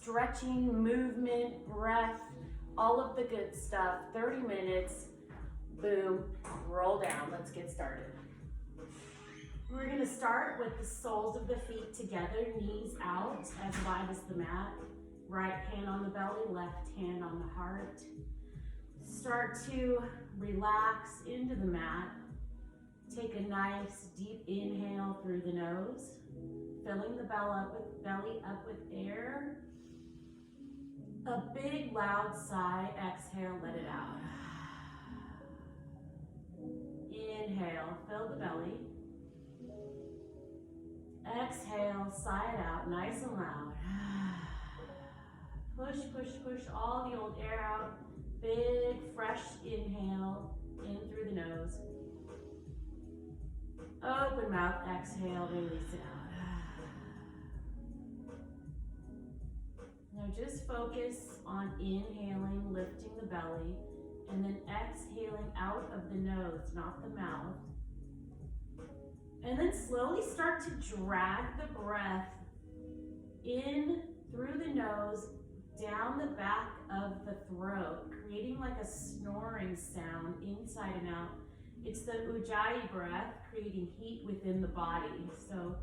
stretching, movement, breath, all of the good stuff. 30 minutes, boom, roll down. Let's get started. We're gonna start with the soles of the feet together, knees out as wide as the mat. Right hand on the belly, left hand on the heart. Start to relax into the mat. Take a nice deep inhale through the nose, filling the belly up with air. A big loud sigh, exhale, let it out. Inhale, fill the belly. Exhale, sigh it out, nice and loud. Push, push, push all the old air out. Big, fresh inhale in through the nose. Open mouth, exhale, release it out. Now just focus on inhaling, lifting the belly, and then exhaling out of the nose, not the mouth. And then slowly start to drag the breath in through the nose, down the back of the throat, creating like a snoring sound inside and out. It's the Ujjayi breath, creating heat within the body. So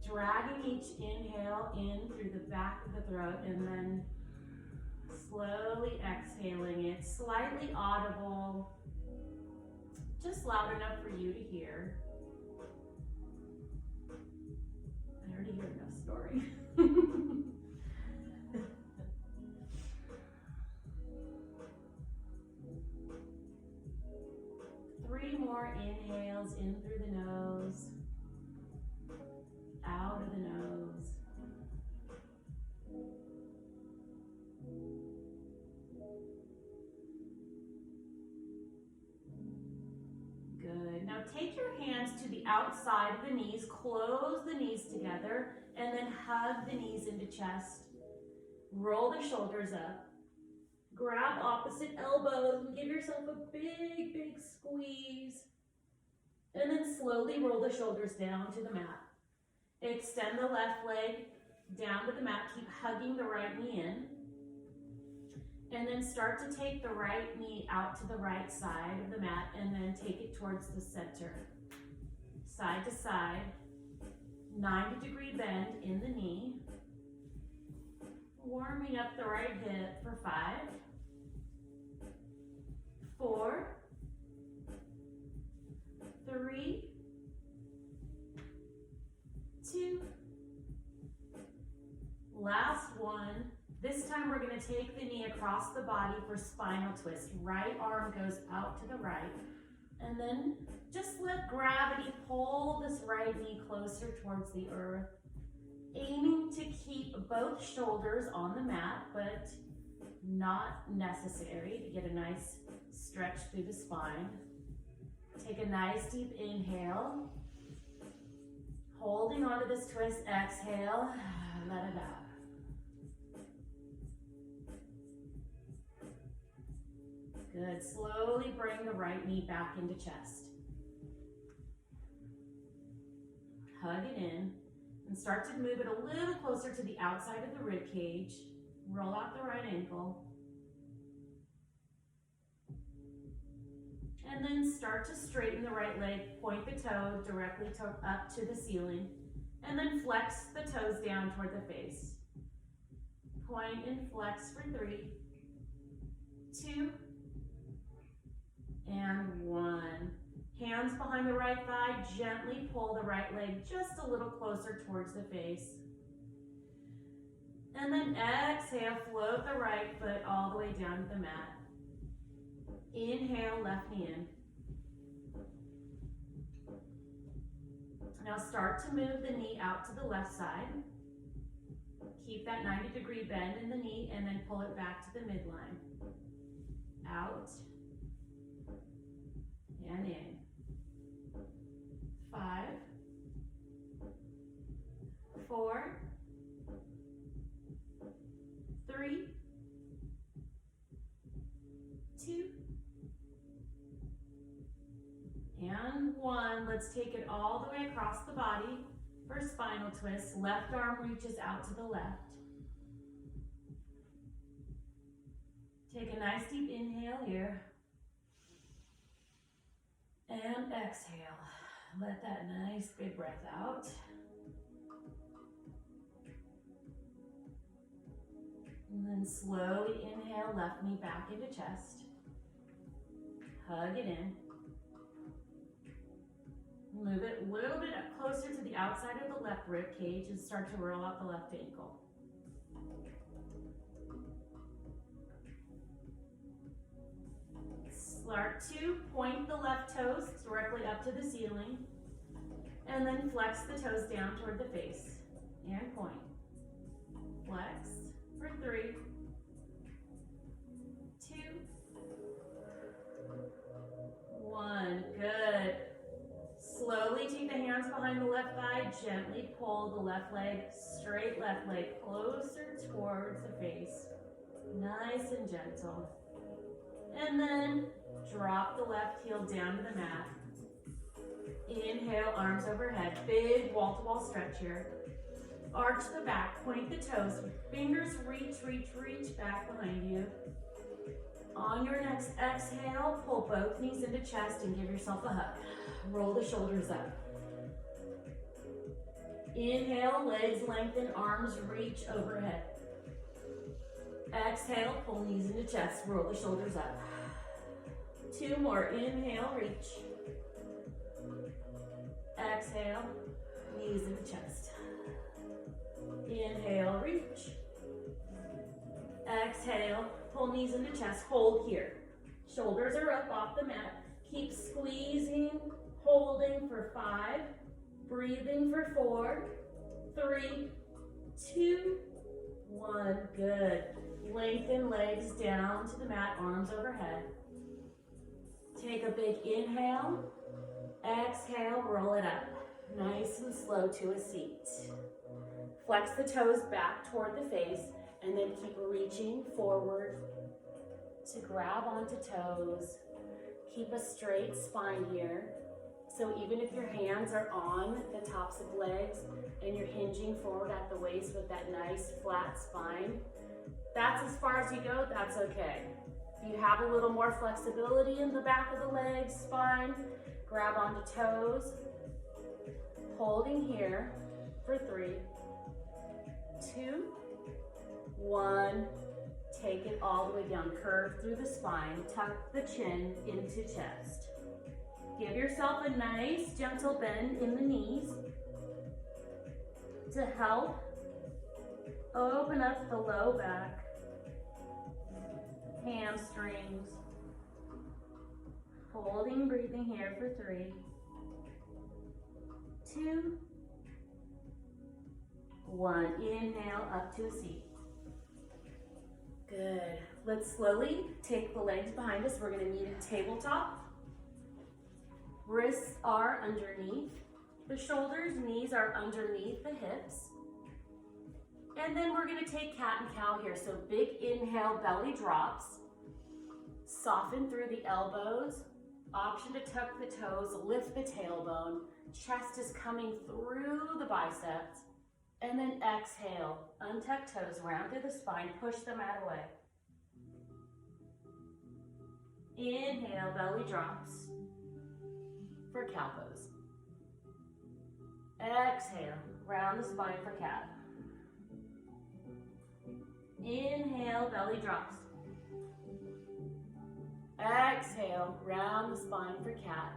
dragging each inhale in through the back of the throat and then slowly exhaling it, slightly audible, just loud enough for you to hear. I already hear enough snoring. 3 more inhales in through the nose, out of the nose. Good. Now take your hands to the outside of the knees, close the knees together, and then hug the knees into chest. Roll the shoulders up. Grab opposite elbows and give yourself a big, big squeeze. And then slowly roll the shoulders down to the mat. Extend the left leg down to the mat. Keep hugging the right knee in. And then start to take the right knee out to the right side of the mat and then take it towards the center. Side to side. 90-degree bend in the knee. Warming up the right hip for 5, 4, 3, 2, last one. This time we're going to take the knee across the body for spinal twist. Right arm goes out to the right. And then just let gravity pull this right knee closer towards the earth. Aiming to keep both shoulders on the mat, but not necessary to get a nice stretch through the spine. Take a nice deep inhale. Holding onto this twist, exhale, let it out. Good, slowly bring the right knee back into chest. Hug it in. And start to move it a little closer to the outside of the rib cage. Roll out the right ankle. And then start to straighten the right leg. Point the toe directly up to the ceiling. And then flex the toes down toward the face. Point and flex for 3, 2, and 1. Hands behind the right thigh, gently pull the right leg just a little closer towards the face. And then exhale, float the right foot all the way down to the mat. Inhale, left knee in. Now start to move the knee out to the left side. Keep that 90-degree bend in the knee and then pull it back to the midline. Out and in. 5, 4, 3, 2, and 1. Let's take it all the way across the body. For spinal twist, left arm reaches out to the left. Take a nice deep inhale here. And exhale. Let that nice big breath out. And then slowly inhale, left knee back into chest. Hug it in. Move it a little bit closer to the outside of the left rib cage and start to roll out the left ankle. Start to point the left toes directly up to the ceiling, and then flex the toes down toward the face, and point. Flex for 3, 2, 1, good. Slowly take the hands behind the left thigh, gently pull the left leg, straight left leg closer towards the face, nice and gentle. And then drop the left heel down to the mat. Inhale, arms overhead, big wall-to-wall stretch here. Arch the back, point the toes, fingers reach, reach, reach back behind you. On your next exhale, pull both knees into chest and give yourself a hug. Roll the shoulders up. Inhale, legs lengthen, arms reach overhead. Exhale, pull knees into chest, roll the shoulders up. 2 more, inhale, reach. Exhale, knees into chest. Inhale, reach. Exhale, pull knees into chest, hold here. Shoulders are up off the mat. Keep squeezing, holding for 5, breathing for 4, 3, 2, 1, good. Lengthen legs down to the mat, arms overhead. Take a big inhale, exhale, roll it up. Nice and slow to a seat. Flex the toes back toward the face, and then keep reaching forward to grab onto toes. Keep a straight spine here. So even if your hands are on the tops of legs and you're hinging forward at the waist with that nice flat spine, that's as far as you go, that's okay. If you have a little more flexibility in the back of the legs, spine, grab onto toes, holding here for 3, 2, 1, take it all the way down, curve through the spine, tuck the chin into chest. Give yourself a nice gentle bend in the knees to help open up the low back, hamstrings. Holding, breathing here for 3, 2, 1. Inhale up to a seat. Good. Let's slowly take the legs behind us. We're going to meet at tabletop. Wrists are underneath the shoulders, knees are underneath the hips. And then we're going to take cat and cow here. So big inhale, belly drops. Soften through the elbows. Option to tuck the toes, lift the tailbone. Chest is coming through the biceps. And then exhale, untuck toes, round through the spine, push the mat away. Inhale, belly drops for cow pose. Exhale, round the spine for cat. Inhale, belly drops. Exhale, round the spine for cat.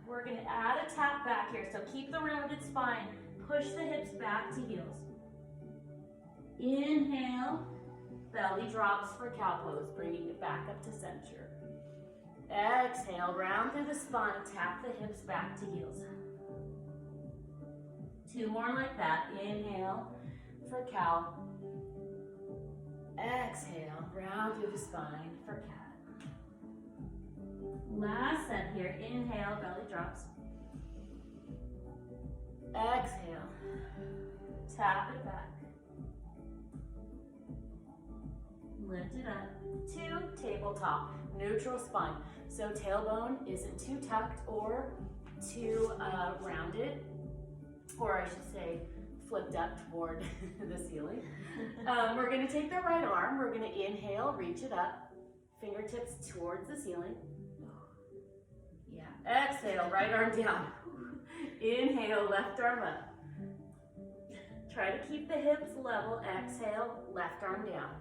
We're going to add a tap back here, so keep the rounded spine. Push the hips back to heels. Inhale, belly drops for cow pose, bringing it back up to center. Exhale, round through the spine, tap the hips back to heels. 2 more like that. Inhale for cow. Exhale, round through the spine for cat. Last set here. Inhale, belly drops. Exhale, tap it back. Lift it up to tabletop, neutral spine. So tailbone isn't too tucked or too rounded. or I should say, flipped up toward the ceiling. We're gonna take the right arm, we're gonna inhale, reach it up, fingertips towards the ceiling. Yeah, exhale, right arm down. Inhale, left arm up. Try to keep the hips level, exhale, left arm down.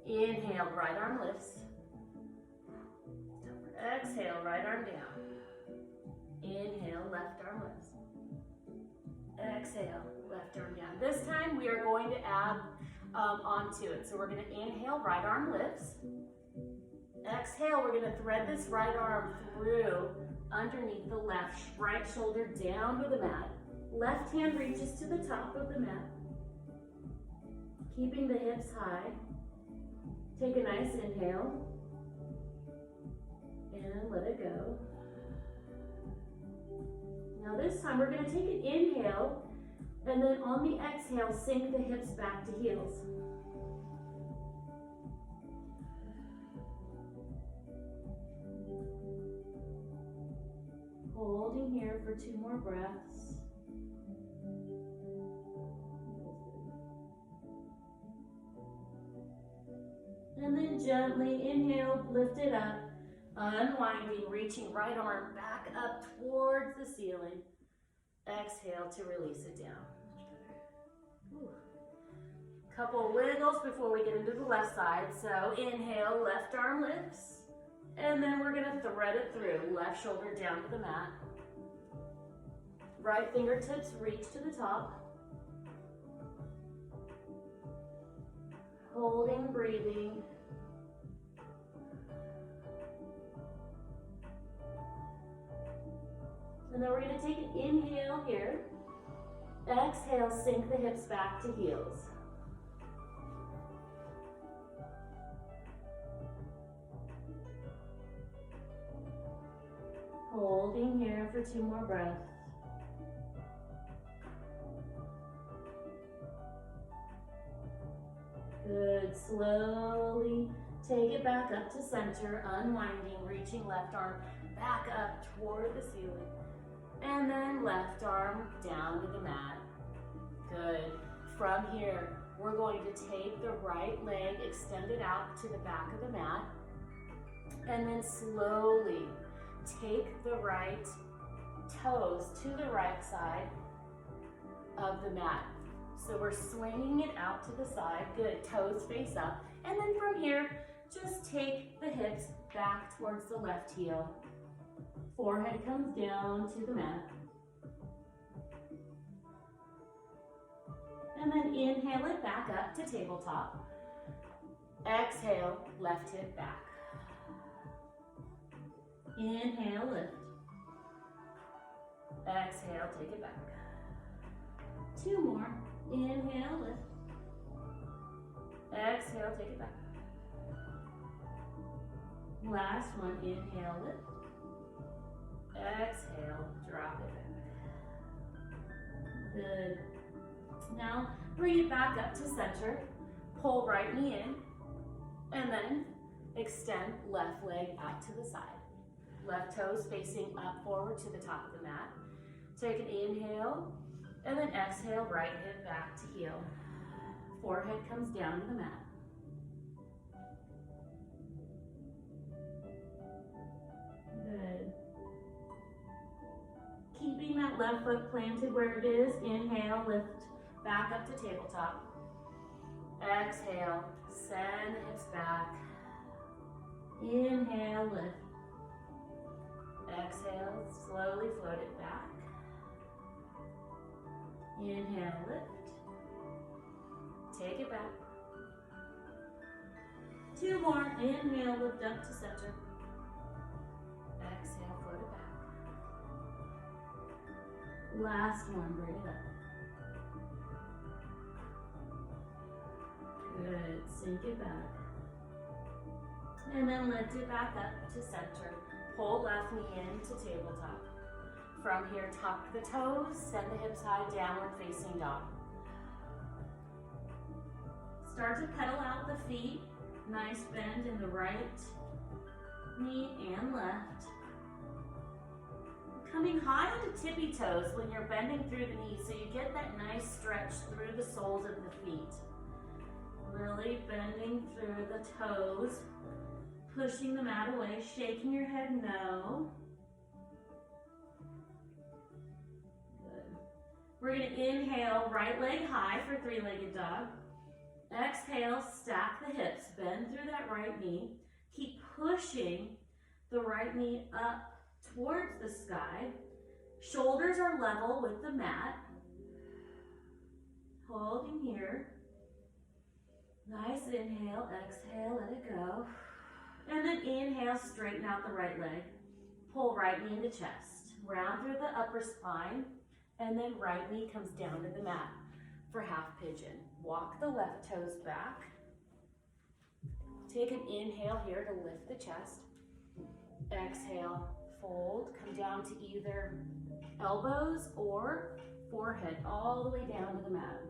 Inhale, right arm lifts. Exhale, right arm down. Inhale, left arm lifts. Exhale, left arm down. This time we are going to add onto it. So we're going to inhale, right arm lifts. Exhale, we're going to thread this right arm through underneath the left, right shoulder down to the mat. Left hand reaches to the top of the mat. Keeping the hips high. Take a nice inhale. And let it go. Now this time we're going to take an inhale, and then on the exhale, sink the hips back to heels. Holding here for 2 more breaths. And then gently inhale, lift it up, unwinding, reaching right arm back up towards the ceiling. Exhale to release it down. Couple wiggles before we get into the left side. So inhale, left arm lifts. And then we're gonna thread it through. Left shoulder down to the mat. Right fingertips reach to the top. Holding, breathing. And then we're going to take an inhale here. Exhale, sink the hips back to heels. Holding here for 2 more breaths. Good. Slowly take it back up to center, unwinding, reaching left arm back up toward the ceiling. And then left arm down to the mat. Good. From here, we're going to take the right leg, extend it out to the back of the mat, and then slowly take the right toes to the right side of the mat. So we're swinging it out to the side. Good. Toes face up. And then from here, just take the hips back towards the left heel. Forehead comes down to the mat. And then inhale it back up to tabletop. Exhale, left hip back. Inhale, lift. Exhale, take it back. 2 more. Inhale, lift. Exhale, take it back. Last one, inhale, lift. Exhale, drop it back. Good. Now, bring it back up to center. Pull right knee in. And then extend left leg out to the side. Left toes facing up forward to the top of the mat. Take an inhale. And then exhale, right hip back to heel. Forehead comes down to the mat. Good. Keeping that left foot planted where it is. Inhale, lift back up to tabletop. Exhale, send the hips back. Inhale, lift. Exhale, slowly float it back. Inhale, lift. Take it back. 2 more. Inhale, lift up to center. Exhale, float it back. Last one, bring it up. Good. Sink it back. And then lift it back up to center. Pull left knee in to tabletop. From here, tuck the toes, send the hips high, downward facing dog. Start to pedal out the feet. Nice bend in the right knee and left. coming high onto tippy toes when you're bending through the knees, so you get that nice stretch through the soles of the feet. Really bending through the toes, pushing the mat away, shaking your head no. Good. We're gonna inhale, right leg high for three-legged dog. Exhale, stack the hips, bend through that right knee. Keep pushing the right knee up towards the sky. Shoulders are level with the mat. Holding here. Nice inhale, exhale, let it go. And then inhale, straighten out the right leg. Pull right knee into chest. Round through the upper spine. And then right knee comes down to the mat for half pigeon. Walk the left toes back. Take an inhale here to lift the chest. Exhale, fold, come down to either elbows or forehead, all the way down to the mat.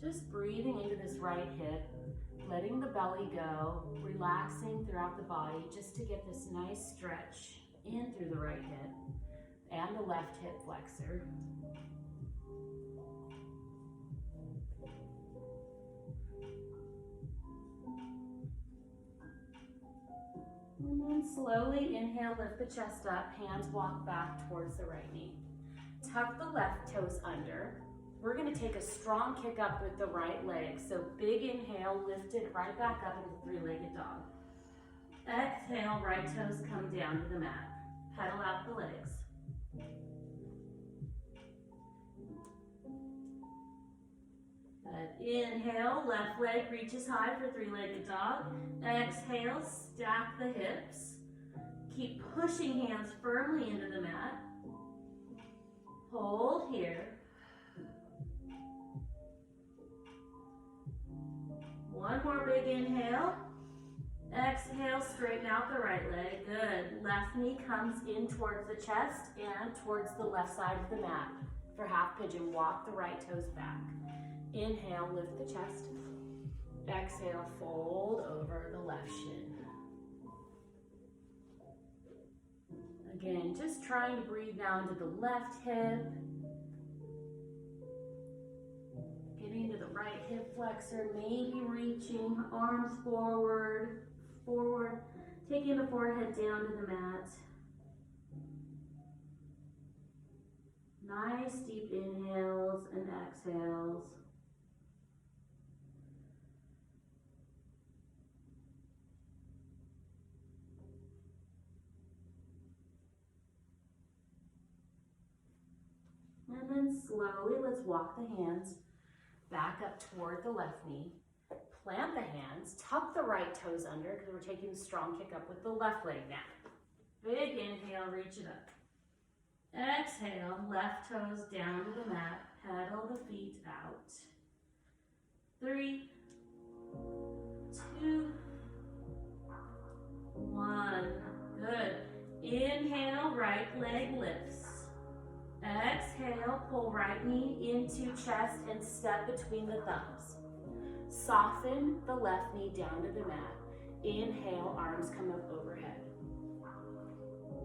Just breathing into this right hip, letting the belly go, relaxing throughout the body just to get this nice stretch in through the right hip and the left hip flexor. And then slowly inhale, lift the chest up, hands walk back towards the right knee. Tuck the left toes under. We're gonna take a strong kick up with the right leg. So big inhale, lift it right back up into three-legged dog. Exhale, right toes come down to the mat. Pedal out the legs. Good. Inhale, left leg reaches high for three-legged dog. Exhale, stack the hips. Keep pushing hands firmly into the mat. Hold here. One more big inhale. Exhale, straighten out the right leg. Good. Left knee comes in towards the chest and towards the left side of the mat. For half pigeon, walk the right toes back. Inhale, lift the chest. Exhale, fold over the left shin. Again, just trying to breathe now into the left hip. Getting to the right hip flexor, maybe reaching, arms forward, forward. Taking the forehead down to the mat. Nice deep inhales and exhales. And then slowly, let's walk the hands back up toward the left knee. Plant the hands, tuck the right toes under because we're taking a strong kick up with the left leg now. Big inhale, reach it up. Exhale, left toes down to the mat, pedal the feet out. 3, 2, 1. Good. Inhale, right leg lifts. Exhale, pull right knee into chest and step between the thumbs. Soften the left knee down to the mat. Inhale, arms come up overhead.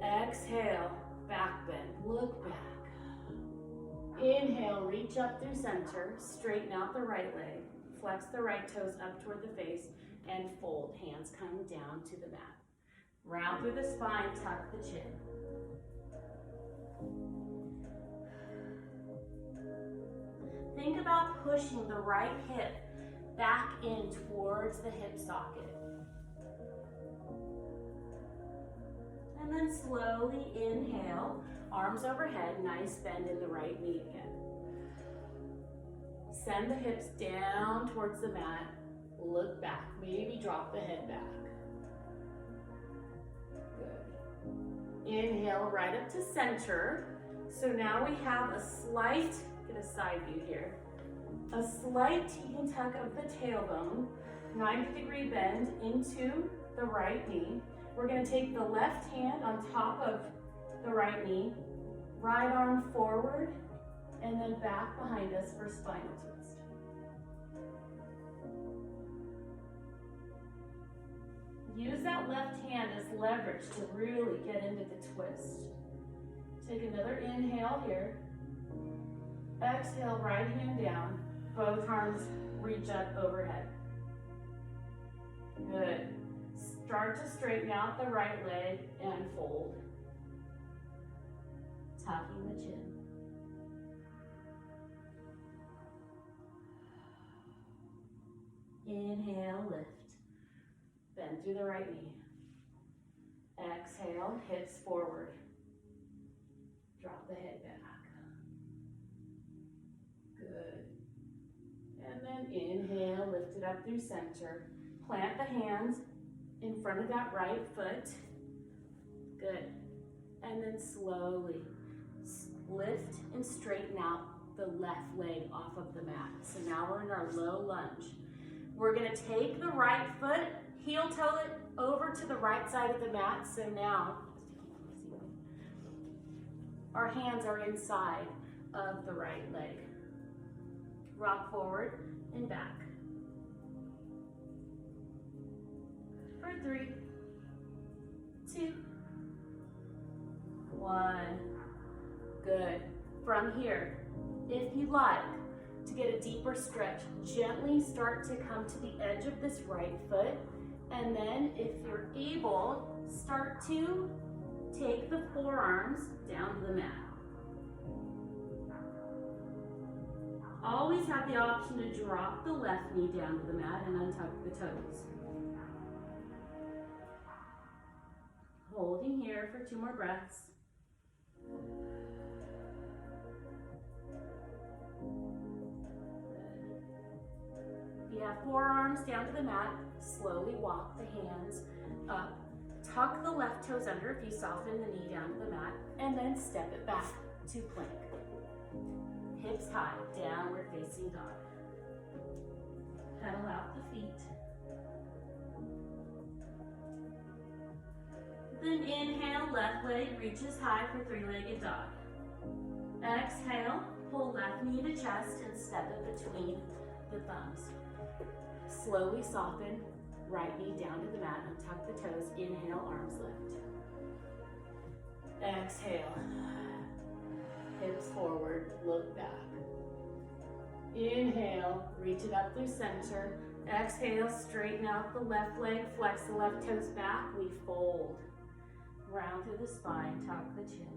Exhale, back bend, look back. Inhale, reach up through center, straighten out the right leg, flex the right toes up toward the face, and fold, hands come down to the mat. Round through the spine, tuck the chin. Think about pushing the right hip back in towards the hip socket. And then slowly inhale, arms overhead, nice bend in the right knee again. Send the hips down towards the mat, look back, maybe drop the head back. Good. Inhale right up to center. So now we have a slight, get a side view here, a slight teek and tuck of the tailbone, 90-degree bend into the right knee. We're going to take the left hand on top of the right knee, right arm forward, and then back behind us for spinal twist. Use that left hand as leverage to really get into the twist. Take another inhale here. Exhale, right hand down. Both arms reach up overhead. Good. Start to straighten out the right leg and fold. Tucking the chin. Inhale, lift. Bend through the right knee. Exhale, hips forward. Drop the head back. Good. And then inhale, lift it up through center. Plant the hands in front of that right foot. Good. And then slowly lift and straighten out the left leg off of the mat. So now we're in our low lunge. We're gonna take the right foot, heel toe it over to the right side of the mat. So now, our hands are inside of the right leg. Rock forward and back. For 3, 2, 1. Good. From here, if you like to get a deeper stretch, gently start to come to the edge of this right foot. And then if you're able, start to take the forearms down to the mat. Always have the option to drop the left knee down to the mat and untuck the toes. Holding here for 2 more breaths. If you have forearms down to the mat, slowly walk the hands up. Tuck the left toes under if you soften the knee down to the mat, and then step it back to plank. Hips high, downward facing dog. Pedal out the feet. Then inhale, left leg reaches high for 3-legged dog. Exhale, pull left knee to chest and step it between the thumbs. Slowly soften, right knee down to the mat, untuck the toes, inhale, arms lift. Exhale, hips forward, look back. Inhale, reach it up through center. Exhale, straighten out the left leg, flex the left toes back, we fold. Round through the spine, tuck the chin.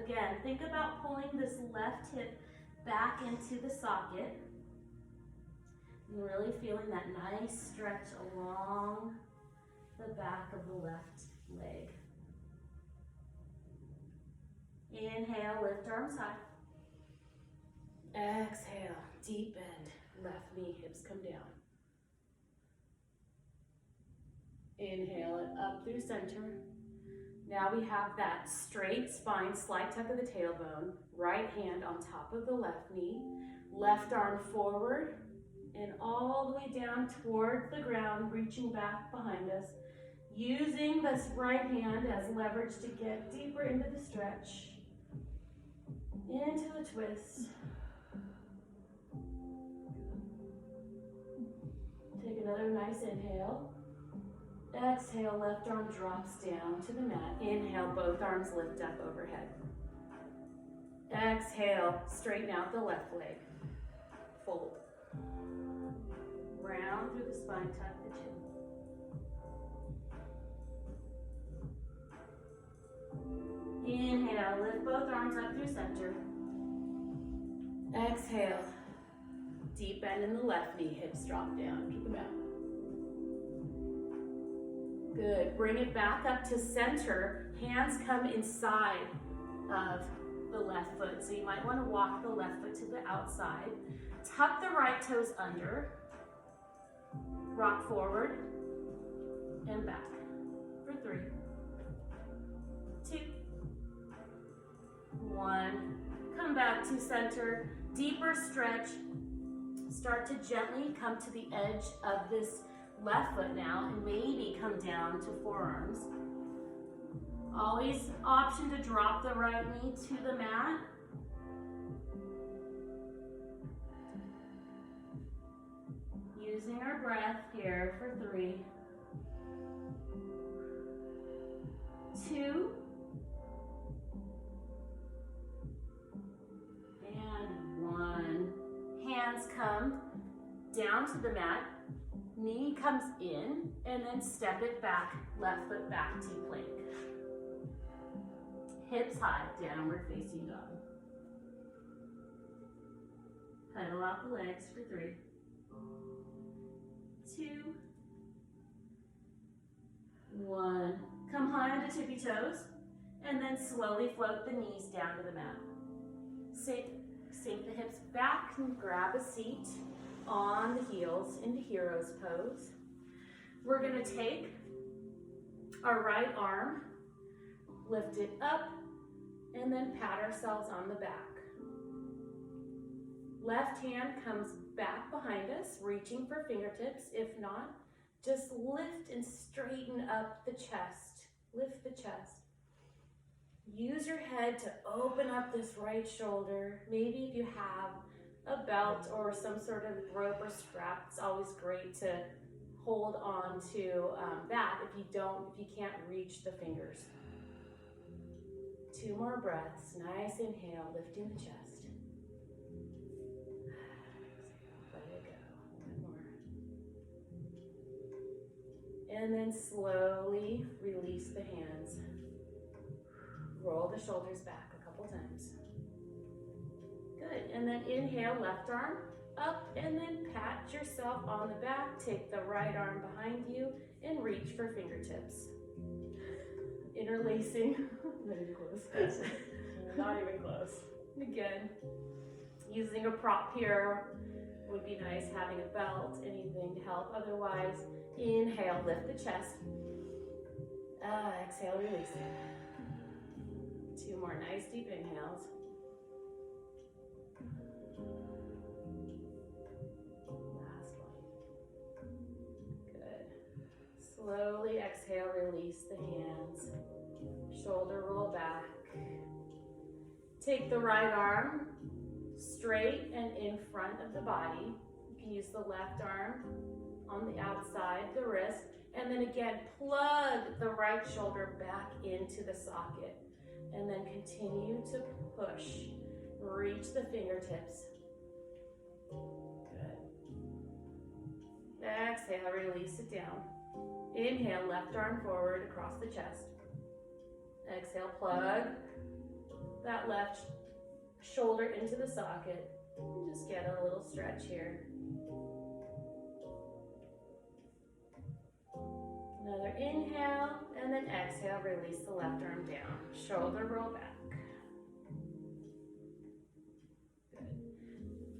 Again, think about pulling this left hip back into the socket and really feeling that nice stretch along the back of the left leg. Inhale, lift arms high. Exhale, deep bend, left knee, hips come down. Inhale it up through center. Now we have that straight spine, slide tuck of the tailbone, right hand on top of the left knee, left arm forward and all the way down toward the ground, reaching back behind us, using this right hand as leverage to get deeper into the stretch, into the twist. Take another nice inhale. Exhale, left arm drops down to the mat. Inhale, both arms lift up overhead. Exhale, straighten out the left leg. Fold. Round through the spine, tuck the chin. Inhale, lift both arms up through center. Exhale, deep bend in the left knee, hips drop down to the mat. Good, bring it back up to center. Hands come inside of the left foot. So you might want to walk the left foot to the outside. Tuck the right toes under. Rock forward and back for 3, 2, 1. Come back to center. Deeper stretch. Start to gently come to the edge of this left foot now and maybe come down to forearms. Always option to drop the right knee to the mat. Using our breath here for 3, 2, and 1. Hands come down to the mat, knee comes in, and then step it back, left foot back to plank. Hips high, downward facing dog. Pedal out the legs for 3, 2, 1. Come high onto tippy toes, and then slowly float the knees down to the mat. Sink the hips back and grab a seat on the heels into hero's pose. We're gonna take our right arm, lift it up, and then pat ourselves on the back. Left hand comes back behind us, reaching for fingertips. If not, just lift and straighten up the chest. Lift the chest. Use your head to open up this right shoulder. Maybe if you have a belt or some sort of rope or strap, it's always great to hold on to that if you can't reach the fingers. 2 more breaths. Nice inhale, lifting the chest. Let it go. 1 more. And then slowly release the hands. Roll the shoulders back a couple times. Good, and then inhale, left arm up, and then pat yourself on the back. Take the right arm behind you and reach for fingertips. Interlacing. Not even close. Not even close. Again, using a prop here would be nice, having a belt, anything to help. Otherwise, inhale, lift the chest. Exhale, release it. 2 more nice deep inhales. Last one. Good. Slowly exhale, release the hands. Shoulder roll back. Take the right arm straight and in front of the body. You can use the left arm on the outside, the wrist, and then again, plug the right shoulder back into the socket. And then continue to push. Reach the fingertips. Good. Exhale, release it down. Inhale, left arm forward across the chest. Exhale, plug that left shoulder into the socket. And just get a little stretch here. Another inhale, and then exhale, release the left arm down. Shoulder roll back. Good.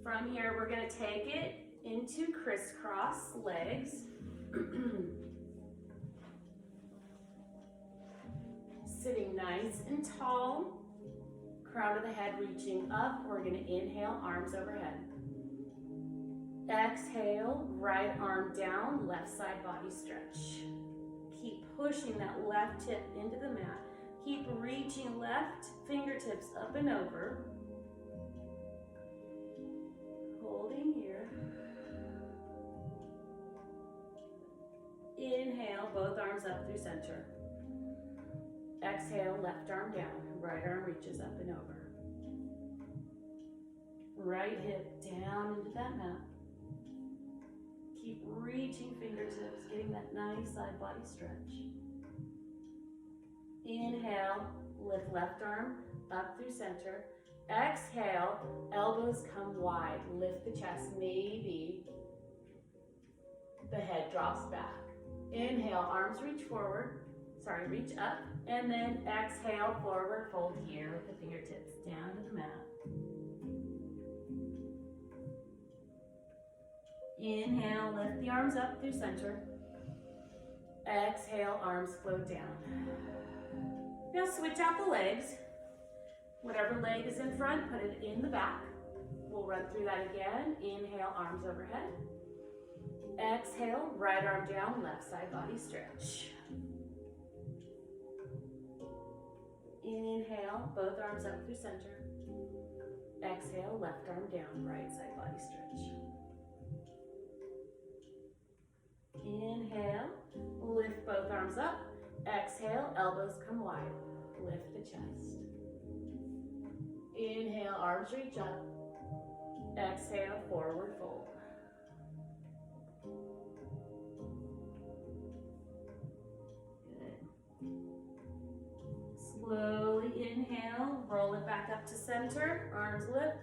From here, we're gonna take it into crisscross legs. Sitting nice and tall. Crown of the head reaching up. We're gonna inhale, arms overhead. Exhale, right arm down, left side body stretch. Keep pushing that left hip into the mat. Keep reaching left fingertips up and over. Holding here. Inhale, both arms up through center. Exhale, left arm down, right arm reaches up and over. Right hip down into that mat. Keep reaching fingertips, getting that nice side body stretch. Inhale, lift left arm up through center. Exhale, elbows come wide, lift the chest, maybe the head drops back. Inhale, arms reach up, and then exhale, forward fold here with the fingertips down to the mat. Inhale, lift the arms up through center. Exhale, arms float down. Now switch out the legs. Whatever leg is in front, put it in the back. We'll run through that again. Inhale, arms overhead. Exhale, right arm down, left side body stretch. Inhale, both arms up through center. Exhale, left arm down, right side body stretch. both arms up. Exhale, elbows come wide. Lift the chest. Inhale, arms reach up. Exhale, forward fold. Good. Slowly inhale, roll it back up to center, arms lift.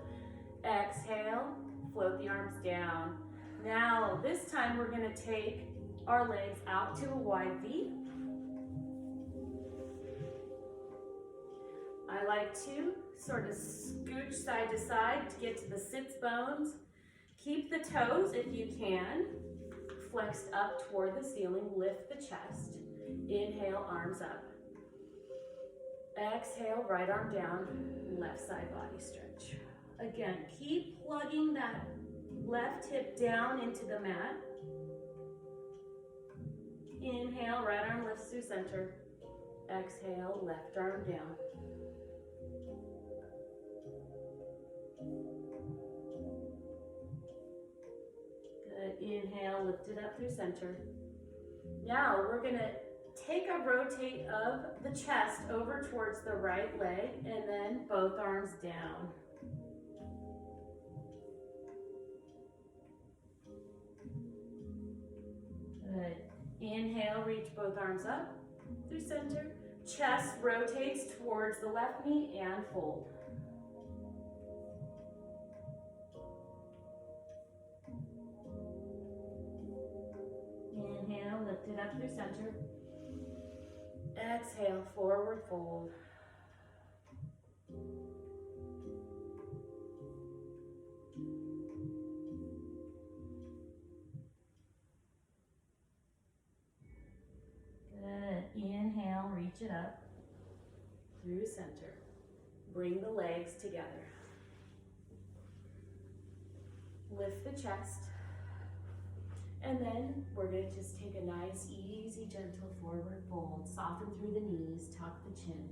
Exhale, float the arms down. Now, this time we're gonna take our legs out to a wide V. I like to sort of scooch side to side to get to the sits bones. Keep the toes, if you can, flexed up toward the ceiling. Lift the chest. Inhale, arms up. Exhale, right arm down, left side body stretch. Again, keep plugging that left hip down into the mat. Inhale, right arm lifts through center. Exhale, left arm down. Good. Inhale, lift it up through center. Now we're gonna take a rotate of the chest over towards the right leg and then both arms down. Good. Inhale, reach both arms up through center. Chest rotates towards the left knee and fold. Inhale, lift it up through center. Exhale, forward fold. Good. Inhale, reach it up through center. Bring the legs together. Lift the chest. And then we're going to just take a nice, easy, gentle forward fold. Soften through the knees, tuck the chin.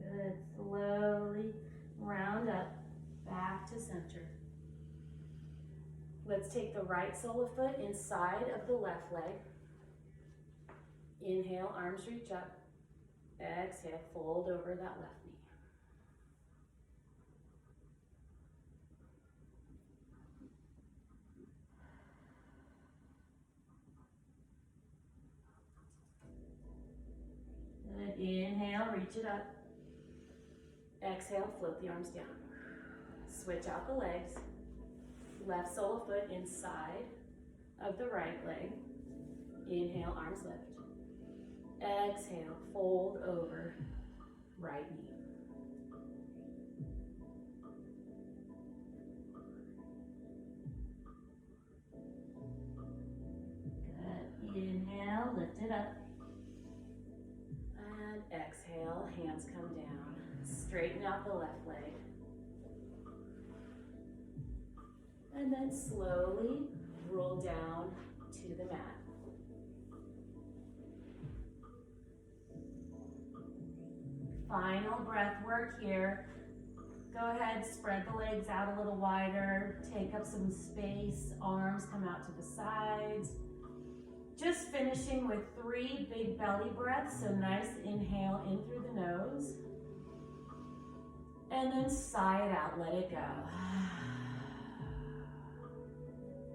Good. Slowly round up, back to center. Let's take the right sole of foot inside of the left leg. Inhale, arms reach up. Exhale, fold over that left knee. Good. Inhale, reach it up. Exhale, float the arms down. Switch out the legs. Left sole of foot inside of the right leg. Inhale, arms lift. Exhale, fold over right knee. Good. Inhale, lift it up. And exhale, hands come down. Straighten out the left leg. And then slowly roll down to the mat. Final breath work here. Go ahead, spread the legs out a little wider. Take up some space. Arms come out to the sides. Just finishing with 3 big belly breaths. So nice inhale in through the nose. And then sigh it out, let it go.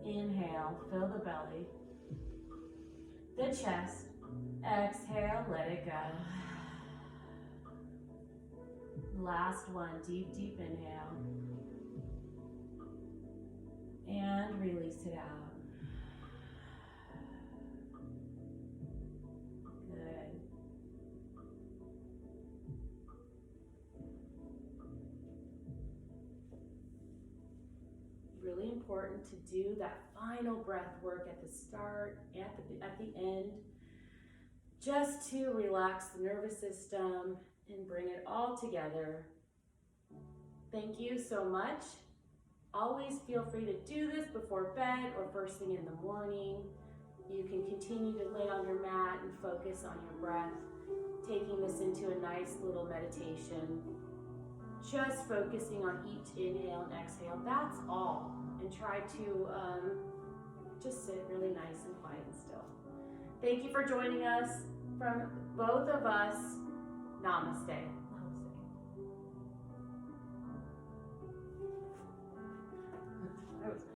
Inhale, fill the belly. The chest. Exhale, let it go. Last one, deep, deep inhale. And release it out. Good. Really important to do that final breath work at the start, at the end, just to relax the nervous system and bring it all together. Thank you so much. Always feel free to do this before bed or first thing in the morning. You can continue to lay on your mat and focus on your breath, taking this into a nice little meditation. just focusing on each inhale and exhale. That's all. And try to just sit really nice and quiet and still. Thank you for joining us. From both of us, namaste.